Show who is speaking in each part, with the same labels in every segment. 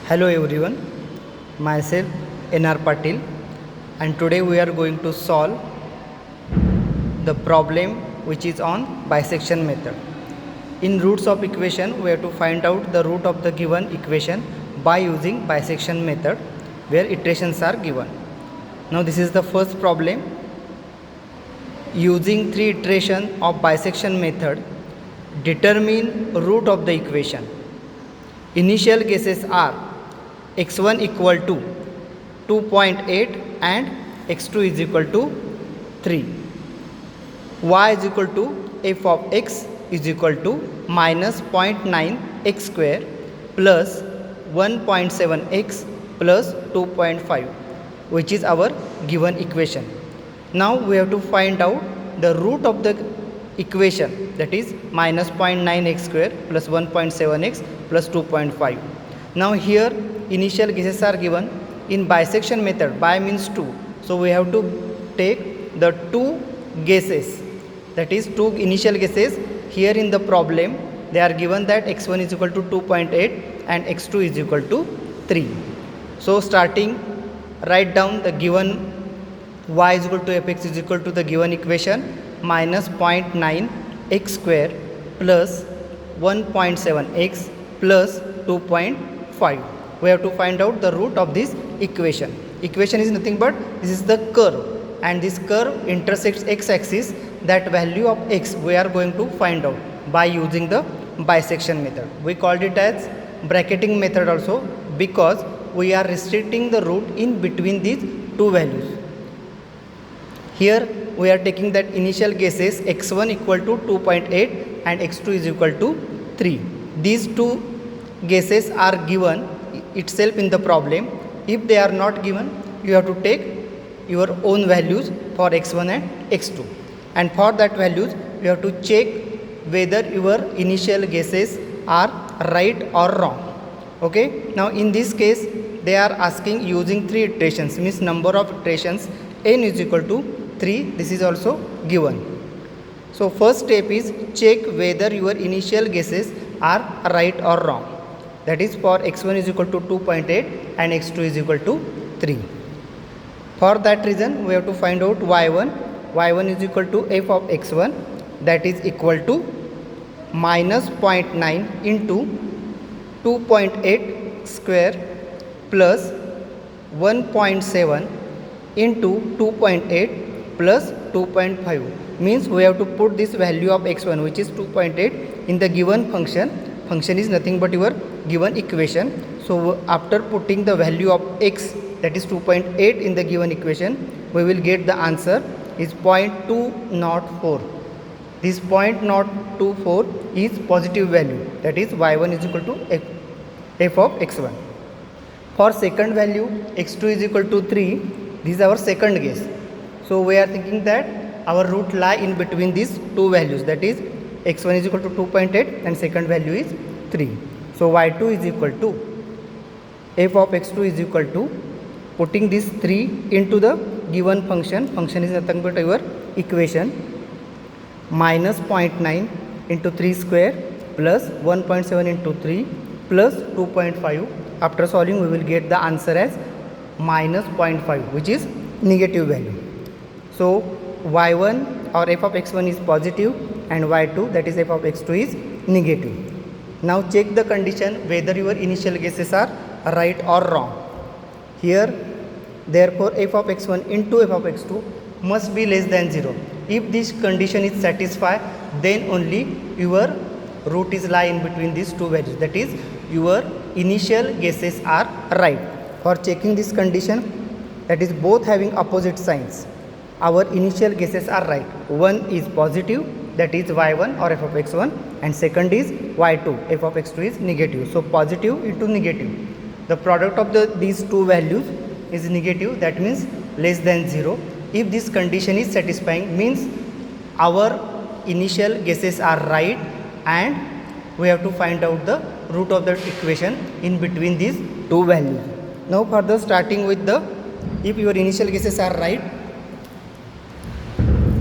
Speaker 1: Hello everyone, myself NR Patil, and today we are going to solve the problem which is on bisection method. In roots of equation, we have to find out the root of the given equation by using bisection method where iterations are given. Now this is the first problem. Using 3 iterations of bisection method, determine root of the equation. Initial guesses are x1 equal to 2.8 and x2 is equal to 3. Y is equal to f of x is equal to minus 0.9 x square plus 1.7 x plus 2.5, which is our given equation. Now we have to find out the root of the equation, that is minus 0.9 x square plus 1.7 x plus 2.5. Now here initial guesses are given. In bisection method, bi means 2, so we have to take the 2 guesses, that is 2 initial guesses. Here in the problem they are given that x1 is equal to 2.8 and x2 is equal to 3. So starting, write down the given y is equal to fx is equal to the given equation minus 0.9 x square plus 1.7 x plus 2.5. We have to find out the root of this equation. Equation is nothing but this is the curve, and this curve intersects x-axis. That value of x we are going to find out by using the bisection method. We called it as bracketing method also because we are restricting the root in between these two values. Here we are taking that initial guesses x1 equal to 2.8 and x2 is equal to 3. These two guesses are given itself in the problem. If they are not given, you have to take your own values for x1 and x2, and for that values you have to check whether your initial guesses are right or wrong. Okay, now in this case they are asking using 3 iterations, means number of iterations n is equal to 3. This is also given. So first step is check whether your initial guesses are right or wrong. That is for x1 is equal to 2.8 and x2 is equal to 3. For that reason we have to find out y1. y1 is equal to f of x1, that is equal to minus 0.9 into 2.8 square plus 1.7 into 2.8 plus 2.5. Means we have to put this value of x1 which is 2.8 in the given function. Function is nothing but your given equation. So after putting the value of x, that is 2.8 in the given equation, we will get the answer is 0.204. This 0.024 is positive value, that is y1 is equal to f of x1. For second value x2 is equal to 3, this is our second guess. So we are thinking that our root lie in between these two values, that is x1 is equal to 2.8 and second value is 3. So y2 is equal to f of x2 is equal to, putting this 3 into the given function, function is nothing but your equation, minus 0.9 into 3 square plus 1.7 into 3 plus 2.5. After solving we will get the answer as minus 0.5, which is negative value. So y1 or f of x1 is positive and y2, that is f of x2, is negative. Now check the condition whether your initial guesses are right or wrong. Here therefore f of x1 into f of x2 must be less than 0. If this condition is satisfied, then only your root is lie in between these two values, that is your initial guesses are right. For checking this condition, that is both having opposite signs, our initial guesses are right. One is positive, that is y1 or f of x1, and second is y2, f of x2 is negative. So positive into negative, the product of these two values is negative, that means less than 0. If this condition is satisfying, means our initial guesses are right and we have to find out the root of the equation in between these two values. Now further, starting with the, if your initial guesses are right,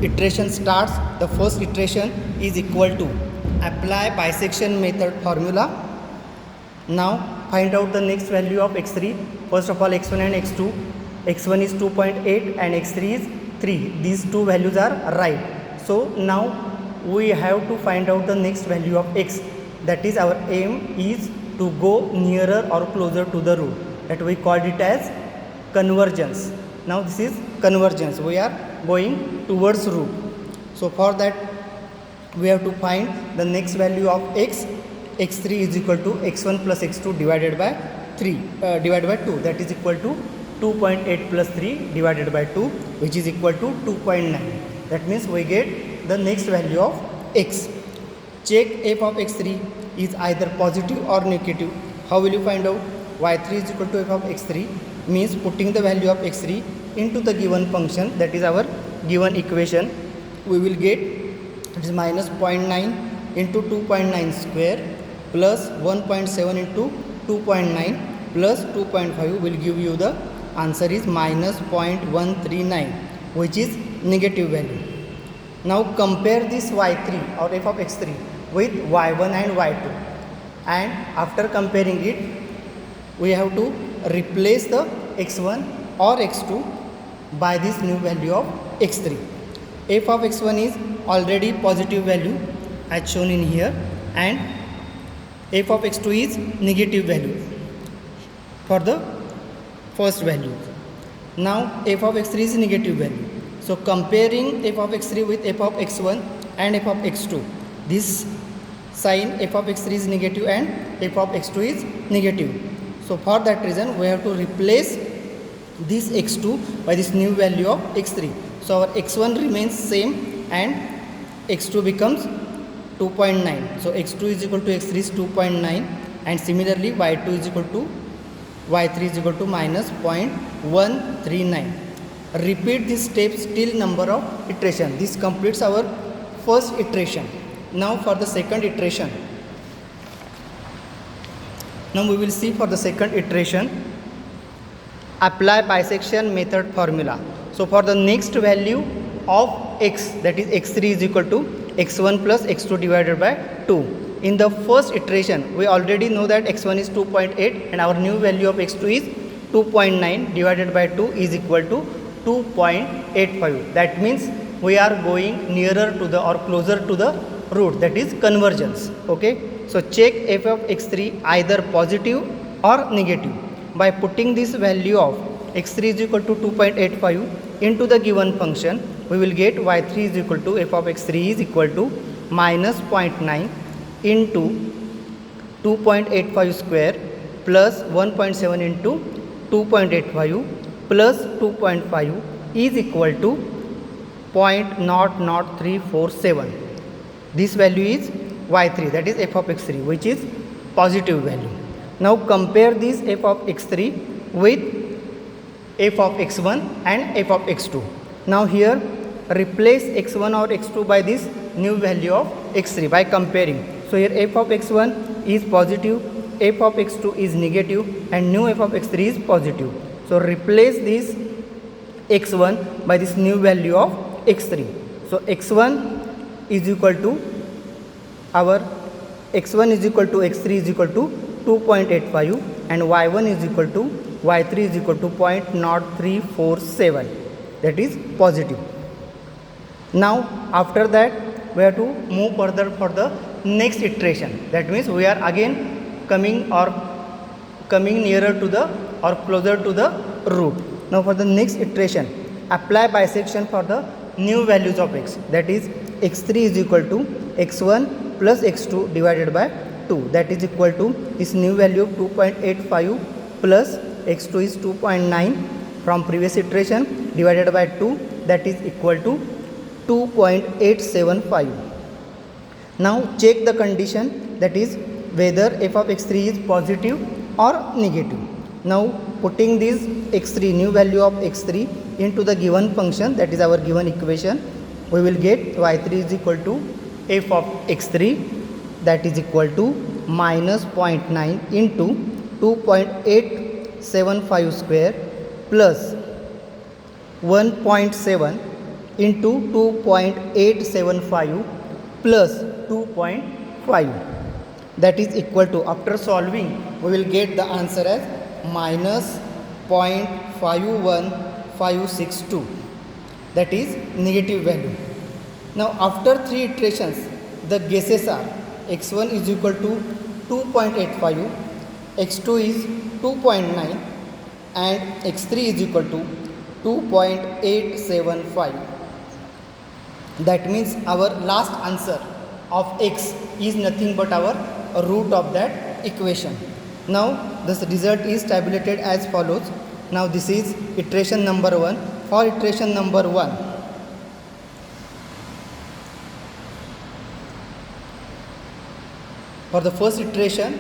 Speaker 1: iteration starts. The first iteration is equal to apply bisection method formula. Now find out the next value of x3. First of all, x1 and x2. x1 is 2.8 and x3 is 3. These two values are right. So now we have to find out the next value of x. That is, our aim is to go nearer or closer to the root. That we called it as convergence. Now this is convergence. We are going towards root. So for that we have to find the next value of x. x3 is equal to x1 plus x2 divided by 2. That is equal to 2.8 plus 3 divided by 2, which is equal to 2.9. That means we get the next value of x. Check f of x3 is either positive or negative. How will you find out? y3 is equal to f of x3 means putting the value of x3 into the given function, that is our given equation. We will get it is minus 0.9 into 2.9 square plus 1.7 into 2.9 plus 2.5 will give you the answer is minus 0.139, which is negative value. Now compare this y3 or f of x3 with y1 and y2, and after comparing it we have to replace the x1 or x2 by this new value of x3. f of x1 is already positive value as shown in here, and f of x2 is negative value for the first value. Now f of x3 is negative value. So comparing f of x3 with f of x1 and f of x2, this sign f of x3 is negative and f of x2 is negative. So for that reason we have to replace this x2 by this new value of x3. So our x1 remains same and x2 becomes 2.9. So x2 is equal to x3 is 2.9, and similarly y2 is equal to y3 is equal to minus 0.139. Repeat these steps till number of iteration. This completes our first iteration. Now for the second iteration. Now we will see for the second iteration. Apply bisection method formula. So for the next value of x, that is x3 is equal to x1 plus x2 divided by 2. In the first iteration we already know that x1 is 2.8 and our new value of x2 is 2.9 divided by 2 is equal to 2.85. That means we are going nearer to the or closer to the root, that is convergence. Okay, so check f of x3 either positive or negative by putting this value of x3 is equal to 2.85 into the given function. We will get y3 is equal to f of x3 is equal to minus 0.9 into 2.85 square plus 1.7 into 2.85 plus 2.5 is equal to 0.00347. This value is y3, that is f of x3, which is positive value. Now compare this f of x3 with f of x1 and f of x2. Now here replace x1 or x2 by this new value of x3 by comparing. So here f of x1 is positive, f of x2 is negative, and new f of x3 is positive. So replace this x1 by this new value of x3. So x1 is equal to our x1 is equal to x3 is equal to 2.85 and y1 is equal to y3 is equal to 0.0347, that is positive. Now after that we have to move further for the next iteration. That means we are again coming nearer to the or closer to the root. Now for the next iteration, apply bisection for the new values of x, that is x3 is equal to x1 plus x2 divided by 2, that is equal to this new value of 2.85 plus x2 is 2.9 from previous iteration divided by 2, that is equal to 2.875. Now check the condition, that is whether f of x3 is positive or negative. Now putting this x3 new value of x3 into the given function, that is our given equation, we will get y3 is equal to f of x3, that is equal to minus 0.9 into 2.875 square plus 1.7 into 2.875 plus 2.5. that is equal to, after solving we will get the answer as minus 0.51562, that is negative value. Now after 3 iterations the guesses are x1 is equal to 2.85, x2 is 2.9 and x3 is equal to 2.875. That means our last answer of x is nothing but our root of that equation. Now the result is tabulated as follows. Now this is iteration number 1. For iteration number 1, for the first iteration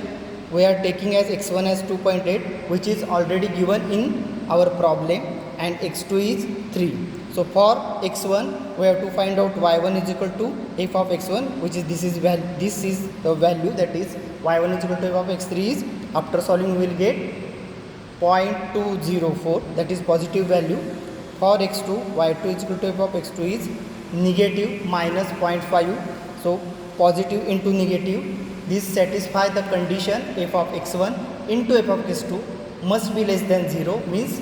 Speaker 1: we are taking as x1 as 2.8, which is already given in our problem, and x2 is 3. So for x1 we have to find out y1 is equal to f of x1, which is this is the value, that is y1 is equal to f of x3 is, after solving we will get 0.204, that is positive value. For x2, y2 is equal to f of x2 is negative minus 0.5, so positive into negative. This satisfies the condition f of x1 into f of x2 must be less than 0, means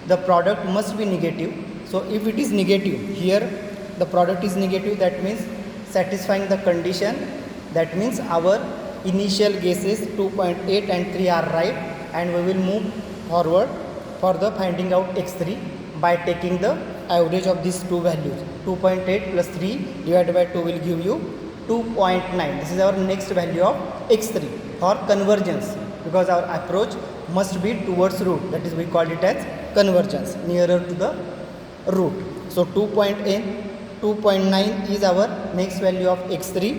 Speaker 1: the product must be negative. So if it is negative, here the product is negative, that means satisfying the condition, that means our initial guesses 2.8 and 3 are right, and we will move forward for the finding out x3 by taking the average of these two values. 2.8 plus 3 divided by 2 will give you 2.9. This is our next value of x3 for convergence, because our approach must be towards root, that is we call it as convergence, nearer to the root. So 2.9 is our next value of x3,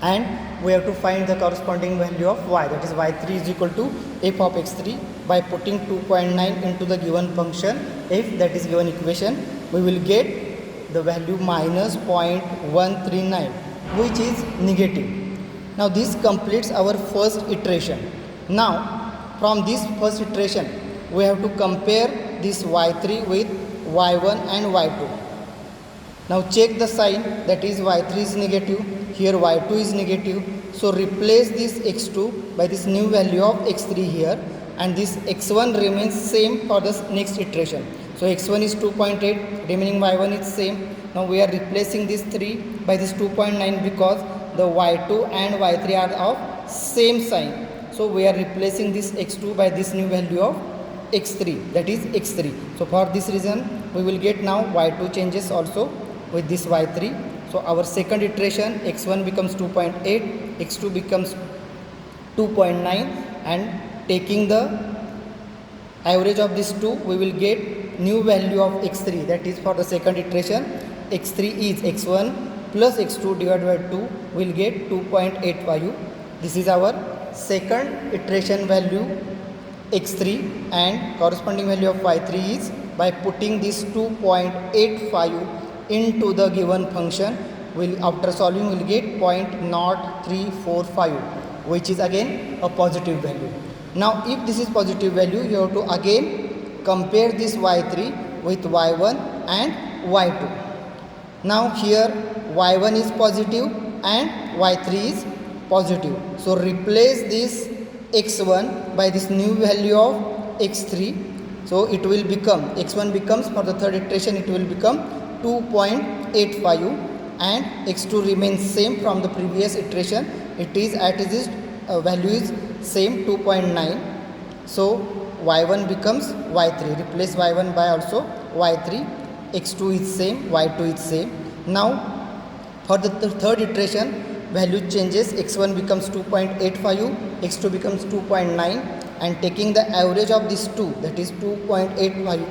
Speaker 1: and we have to find the corresponding value of y, that is y3 is equal to f of x3 by putting 2.9 into the given function f, that is given equation. We will get the value minus 0.139, which is negative. Now this completes our first iteration. Now from this first iteration we have to compare this y3 with y1 and y2. Now check the sign, that is y3 is negative, here y2 is negative. So replace this x2 by this new value of x3 here, and this x1 remains same for the next iteration. So x1 is 2.8, remaining y1 is same. Now we are replacing this 3 by this 2.9 because the y2 and y3 are of same sign. So we are replacing this x2 by this new value of x3, that is x3. So for this reason we will get now y2 changes also with this y3. So our second iteration x1 becomes 2.8, x2 becomes 2.9, and taking the average of these two we will get new value of x3, that is for the second iteration x3 is x1 plus x2 divided by 2 will get 2.85. This is our second iteration value x3, and corresponding value of y3 is, by putting this 2.85 into the given function, will after solving will get 0.0345, which is again a positive value. Now if this is positive value, you have to again compare this y3 with y1 and y2. Now here y1 is positive and y3 is positive. So replace this x1 by this new value of x3. So it will become, x1 becomes, for the third iteration it will become 2.85, and x2 remains same from the previous iteration. It is at this value is same 2.9. So y1 becomes y3, replace y1 by also y3, x2 is same, y2 is same. Now for the third iteration value changes, x1 becomes 2.85, x2 becomes 2.9, and taking the average of these two, that is 2.85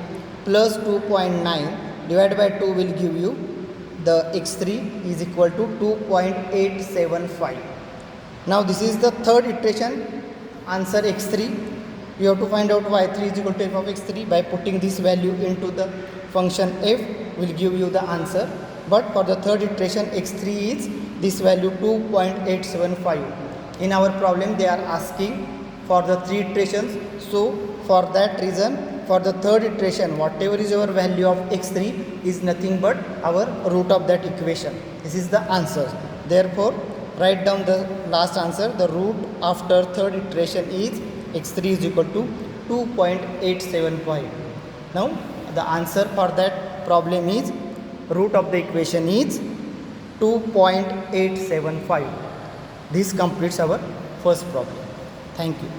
Speaker 1: plus 2.9 divided by 2 will give you the x3 is equal to 2.875. Now this is the third iteration, answer x3. You have to find out y3 is equal to f of x3 by putting this value into the function f will give you the answer. But for the third iteration x3 is this value 2.875. In our problem they are asking for the 3 iterations. So for that reason, for the third iteration whatever is our value of x3 is nothing but our root of that equation. This is the answer. Therefore write down the last answer. The root after third iteration is x3 is equal to 2.875. Now the answer for that problem is root of the equation is 2.875. This completes our first problem. Thank you.